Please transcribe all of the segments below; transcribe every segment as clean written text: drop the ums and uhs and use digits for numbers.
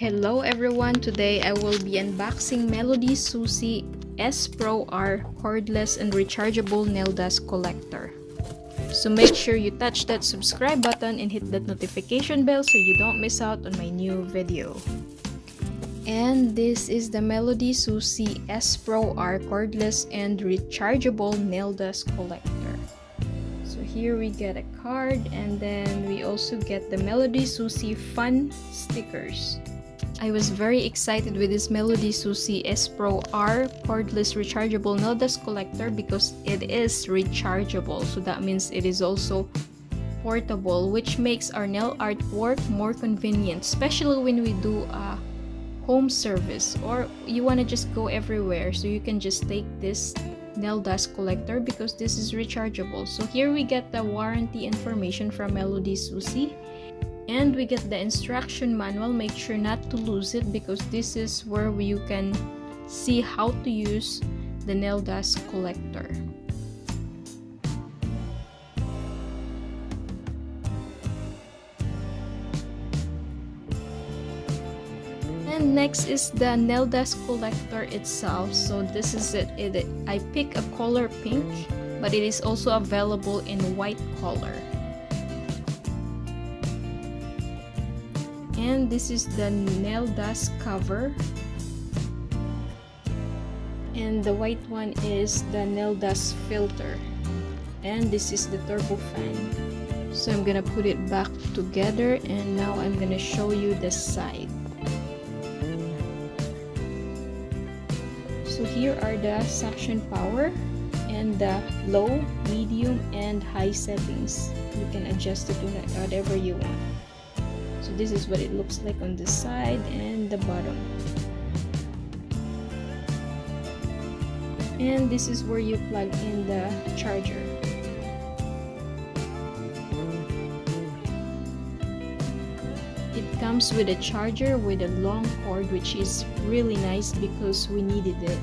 Hello everyone, today I will be unboxing MelodySusie SproR cordless and rechargeable nail dust collector. So make sure you touch that subscribe button and hit that notification bell so you don't miss out on my new video. And this is the MelodySusie SproR cordless and rechargeable nail dust collector. So here we get a card, and then we also get the MelodySusie fun stickers. I was very excited with this MelodySusie SproR cordless rechargeable nail dust collector because it is rechargeable. So that means it is also portable, which makes our nail art work more convenient, especially when we do a home service or you want to just go everywhere. So you can just take this nail dust collector because this is rechargeable. So here we get the warranty information from MelodySusie. And we get the instruction manual. Make sure not to lose it because this is where you can see how to use the nail dust collector. And next is the nail dust collector itself. So this is it. I pick a color pink, but it is also available in white color. And this is the nail dust cover, and the white one is the nail dust filter, and this is the turbo fan. So I'm gonna put it back together, and now I'm gonna show you the side. So here are the suction power and the low, medium, and high settings. You can adjust it to whatever you want. So this is what it looks like on the side and the bottom. And this is where you plug in the charger. It comes with a charger with a long cord, which is really nice because we needed it.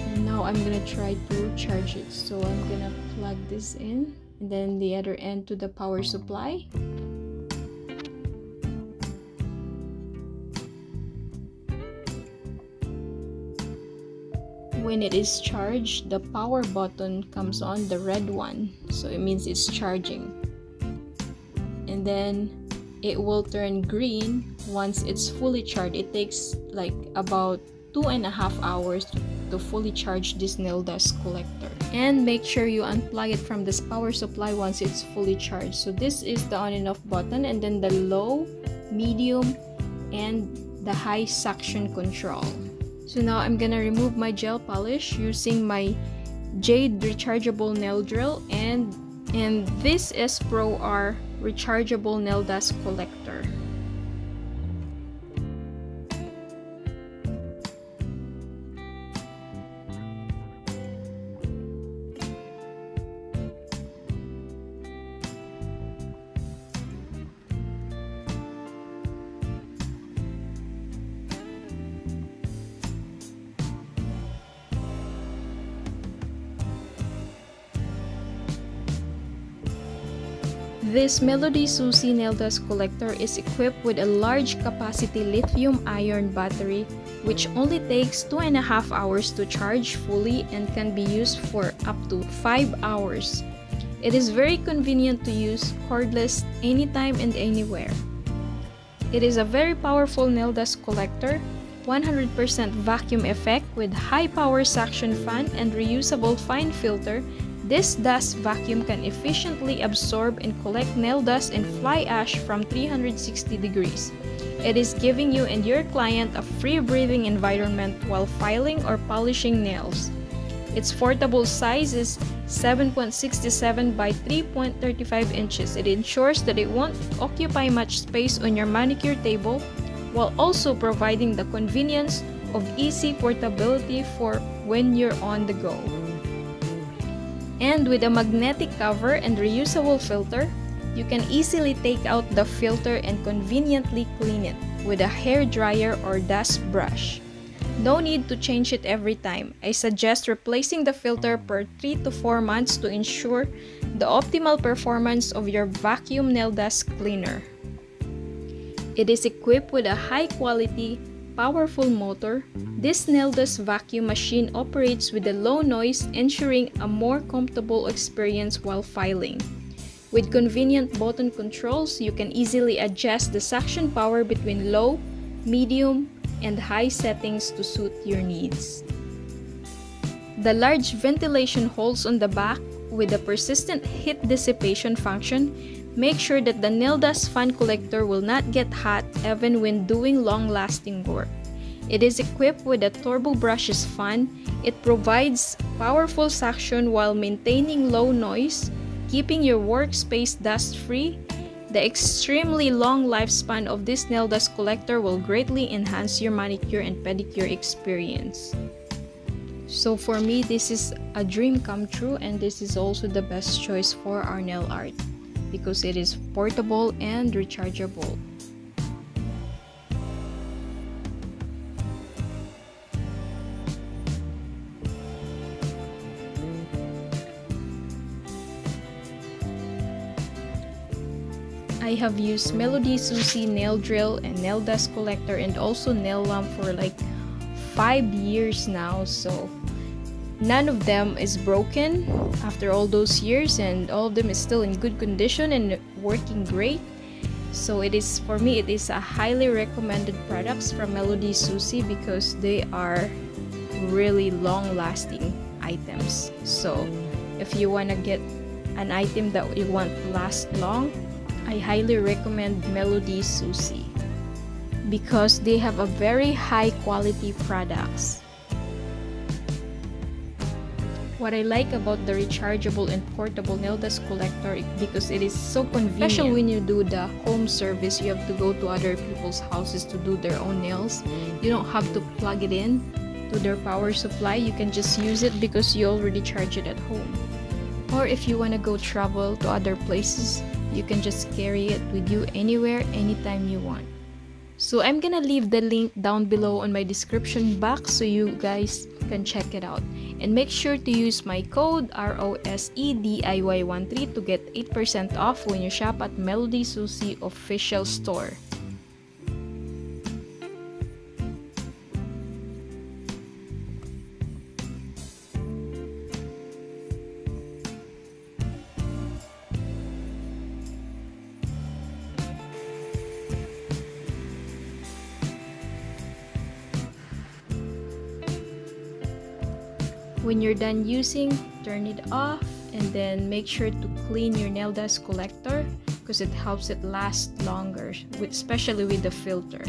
And now I'm gonna try to charge it. So I'm gonna plug this in, and then the other end to the power supply. When it is charged, the power button comes on, the red one, so it means it's charging. And then it will turn green once it's fully charged. It takes like about 2.5 hours to fully charge this nail dust collector. And make sure you unplug it from this power supply once it's fully charged. So this is the on and off button, and then the low, medium, and the high suction control. So now I'm gonna remove my gel polish using my Jade rechargeable nail drill and this is SproR rechargeable nail dust collector. This MelodySusie nail dust collector is equipped with a large capacity lithium-ion battery which only takes 2.5 hours to charge fully and can be used for up to 5 hours. It is very convenient to use, cordless, anytime and anywhere. It is a very powerful nail dust collector, 100% vacuum effect with high power suction fan and reusable fine filter. This dust vacuum can efficiently absorb and collect nail dust and fly ash from 360 degrees. It is giving you and your client a free-breathing environment while filing or polishing nails. Its portable size is 7.67 by 3.35 inches. It ensures that it won't occupy much space on your manicure table while also providing the convenience of easy portability for when you're on the go. And with a magnetic cover and reusable filter, you can easily take out the filter and conveniently clean it with a hair dryer or dust brush. No need to change it every time. I suggest replacing the filter per 3 to 4 months to ensure the optimal performance of your vacuum nail dust cleaner. It is equipped with a high-quality, powerful motor. This nail dust vacuum machine operates with a low noise, ensuring a more comfortable experience while filing. With convenient button controls, you can easily adjust the suction power between low, medium, and high settings to suit your needs. The large ventilation holes on the back with a persistent heat dissipation function make sure that the nail dust fan collector will not get hot even when doing long-lasting work. It is equipped with a turbo brushless fan. It provides powerful suction while maintaining low noise, keeping your workspace dust-free. The extremely long lifespan of this nail dust collector will greatly enhance your manicure and pedicure experience. So for me, this is a dream come true, and this is also the best choice for our nail art because it is portable and rechargeable. I have used MelodySusie nail drill and nail dust collector and also nail lamp for like 5 years now, so none of them is broken after all those years, and all of them is still in good condition and working great. So it is, for me, it is a highly recommended products from MelodySusie because they are really long-lasting items. So if you want to get an item that you want to last long, I highly recommend MelodySusie because they have a very high quality products. What I like about the rechargeable and portable nail dust collector because it is so convenient. Especially when you do the home service, you have to go to other people's houses to do their own nails. You don't have to plug it in to their power supply. You can just use it because you already charge it at home. Or if you want to go travel to other places, you can just carry it with you anywhere, anytime you want. So I'm gonna leave the link down below on my description box so you guys can check it out. And make sure to use my code ROSEDIY13 to get 8% off when you shop at MelodySusie official store. When you're done using, turn it off and then make sure to clean your nail dust collector because it helps it last longer, especially with the filter.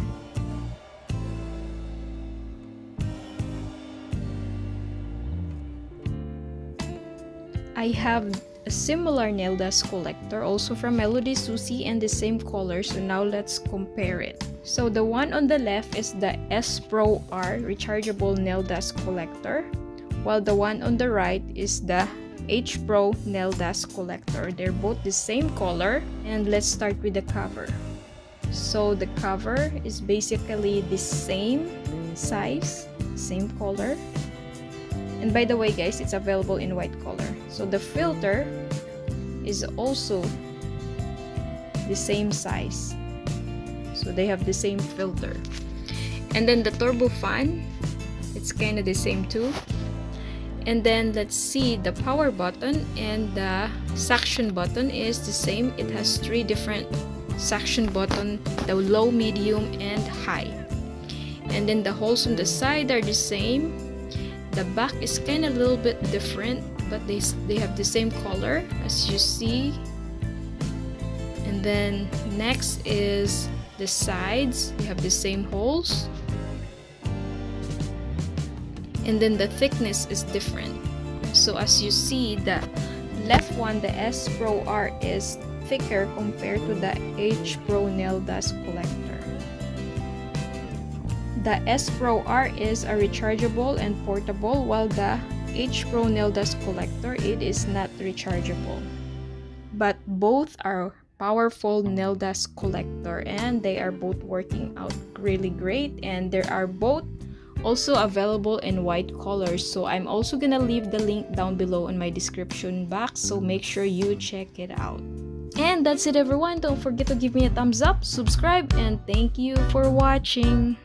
I have a similar nail dust collector also from MelodySusie and the same color, so now let's compare it. So the one on the left is the SproR rechargeable nail dust collector, while the one on the right is the Hpro nail dust collector. They're both the same color, and let's start with the cover. So the cover is basically the same size, same color, and by the way guys, it's available in white color. So the filter is also the same size, so they have the same filter. And then the turbo fan, it's kind of the same too. And then let's see, the power button and the suction button is the same. It has 3 different suction button, the low, medium, and high. And then the holes on the side are the same. The back is kind of a little bit different, but they have the same color as you see. And then next is the sides. They have the same holes. And then the thickness is different. So as you see, the left one, the SproR, is thicker compared to the Hpro nail dust collector. The SproR is a rechargeable and portable, while the Hpro nail dust collector, it is not rechargeable. But both are powerful nail dust collector and they are both working out really great, and there are both also available in white colors. So I'm also gonna leave the link down below in my description box, so make sure you check it out. And that's it everyone, don't forget to give me a thumbs up, subscribe, and thank you for watching.